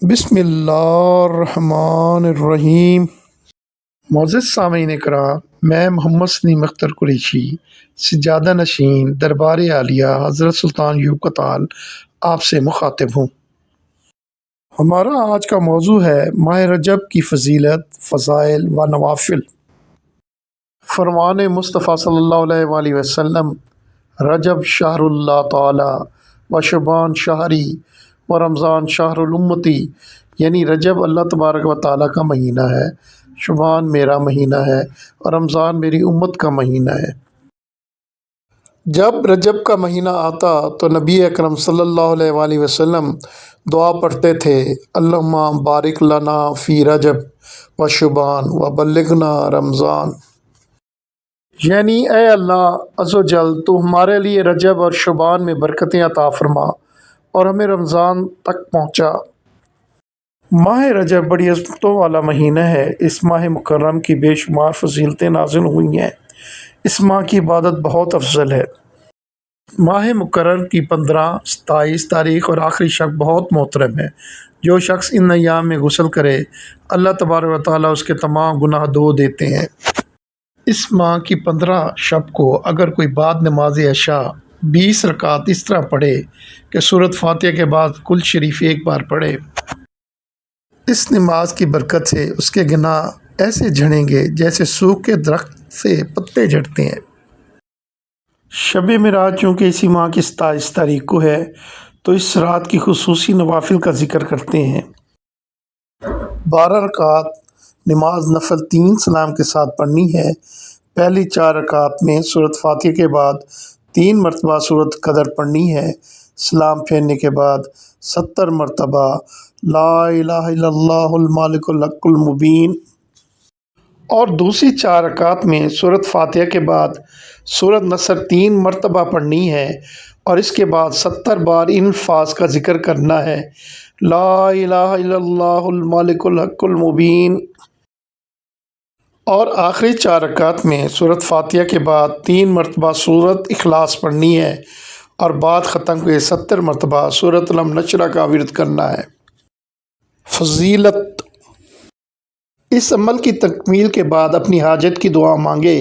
بسم اللہ الرحمن الرحیم۔ معزز سامعین کرام، میں محمد سلیم اختر قریشی، سجادہ نشین دربار عالیہ حضرت سلطان ایوب کتال آپ سے مخاطب ہوں۔ ہمارا آج کا موضوع ہے ماہ رجب کی فضیلت، فضائل و نوافل۔ فرمان مصطفیٰ صلی اللہ علیہ وآلہ وسلم: رجب شہر اللہ تعالی و شعبان شہری و رمضان شہر الامتی، یعنی رجب اللہ تبارک و تعالیٰ کا مہینہ ہے، شعبان میرا مہینہ ہے اور رمضان میری امت کا مہینہ ہے۔ جب رجب کا مہینہ آتا تو نبی اکرم صلی اللہ علیہ وآلہ وسلم دعا پڑھتے تھے: اللہم بارک لنا فی رجب و شعبان و بلغنا رمضان، یعنی اے اللہ عز و جل، تو ہمارے لیے رجب اور شعبان میں برکتیں عطا فرما اور ہمیں رمضان تک پہنچا۔ ماہ رجب بڑی عظمتوں والا مہینہ ہے۔ اس ماہ مکرم کی بے شمار فضیلتیں نازل ہوئی ہیں۔ اس ماہ کی عبادت بہت افضل ہے۔ ماہ مکرم کی 15، 27 تاریخ اور آخری شب بہت محترم ہے۔ جو شخص ان ایام میں غسل کرے، اللہ تبارک و تعالیٰ اس کے تمام گناہ دھو دیتے ہیں۔ اس ماہ کی 15 شب کو اگر کوئی بعد نماز عشاء 20 رکعت اس طرح پڑھے کہ سورۃ فاتحہ کے بعد کل شریف ایک بار پڑھے، اس نماز کی برکت سے اس کے گناہ ایسے جھڑیں گے جیسے سوکھے درخت سے پتے جھڑتے ہیں۔ شب معراج چونکہ اسی ماہ کی 27 تاریخ کو ہے تو اس رات کی خصوصی نوافل کا ذکر کرتے ہیں۔ 12 رکعت نماز نفل 3 سلام کے ساتھ پڑھنی ہے۔ پہلی 4 رکعت میں سورۃ فاتحہ کے بعد 3 مرتبہ سورۃ قدر پڑھنی ہے۔ سلام پھیرنے کے بعد 70 مرتبہ لا الہ الا اللہ المالک الحق المبین، اور دوسری 4 رکعت میں سورۃ فاتحہ کے بعد سورۃ نصر 3 مرتبہ پڑھنی ہے اور اس کے بعد 70 بار ان الفاظ کا ذکر کرنا ہے: لا الہ الا اللہ المالک الحق المبین۔ اور آخری 4 رکعت میں سورۃ فاتحہ کے بعد 3 مرتبہ سورۃ اخلاص پڑھنی ہے اور بعد ختم کے 70 مرتبہ سورۃ الم نشرہ کا ورد کرنا ہے۔ فضیلت: اس عمل کی تکمیل کے بعد اپنی حاجت کی دعا مانگے،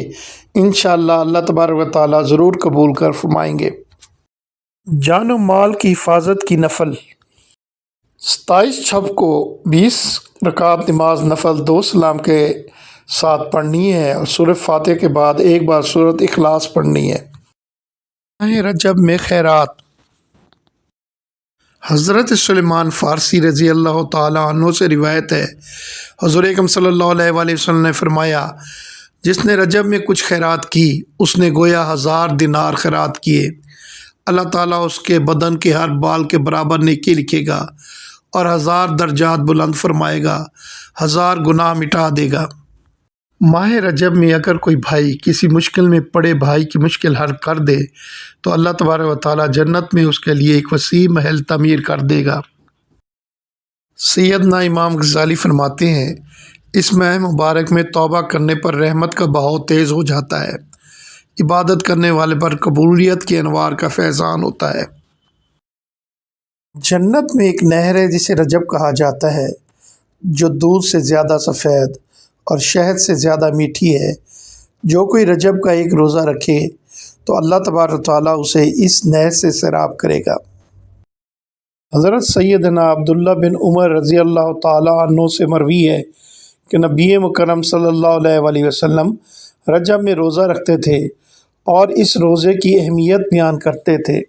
انشاءاللہ اللہ تبارک و تعالیٰ ضرور قبول کر فرمائیں گے۔ جان و مال کی حفاظت کی نفل: 27 شب کو 20 رکعت نماز نفل 2 سلام کے ساتھ پڑھنی ہے اور سورۃ فاتحہ کے بعد ایک بار سورۃ اخلاص پڑھنی ہے۔ ماہ رجب میں خیرات: حضرت سلیمان فارسی رضی اللہ تعالیٰ عنہ سے روایت ہے، حضور اکرم صلی اللہ علیہ وآلہ وسلم نے فرمایا: جس نے رجب میں کچھ خیرات کی، اس نے گویا 1000 دینار خیرات کیے۔ اللہ تعالیٰ اس کے بدن کے ہر بال کے برابر نیکی لکھے گا اور 1000 درجات بلند فرمائے گا، 1000 گناہ مٹا دے گا۔ ماہ رجب میں اگر کوئی بھائی کسی مشکل میں پڑے بھائی کی مشکل حل کر دے تو اللہ تبارک و تعالیٰ جنت میں اس کے لیے ایک وسیع محل تعمیر کر دے گا۔ سیدنا امام غزالی فرماتے ہیں: اس ماہ مبارک میں توبہ کرنے پر رحمت کا بہاؤ تیز ہو جاتا ہے، عبادت کرنے والے پر قبولیت کے انوار کا فیضان ہوتا ہے۔ جنت میں ایک نہر ہے جسے رجب کہا جاتا ہے، جو دودھ سے زیادہ سفید اور شہد سے زیادہ میٹھی ہے۔ جو کوئی رجب کا ایک روزہ رکھے تو اللہ تبارک و تعالیٰ اسے اس نہر سے سیراب کرے گا۔ حضرت سیدنا عبداللہ بن عمر رضی اللہ تعالیٰ عنہ سے مروی ہے کہ نبی مکرم صلی اللہ علیہ وآلہ وسلم رجب میں روزہ رکھتے تھے اور اس روزے کی اہمیت بیان کرتے تھے۔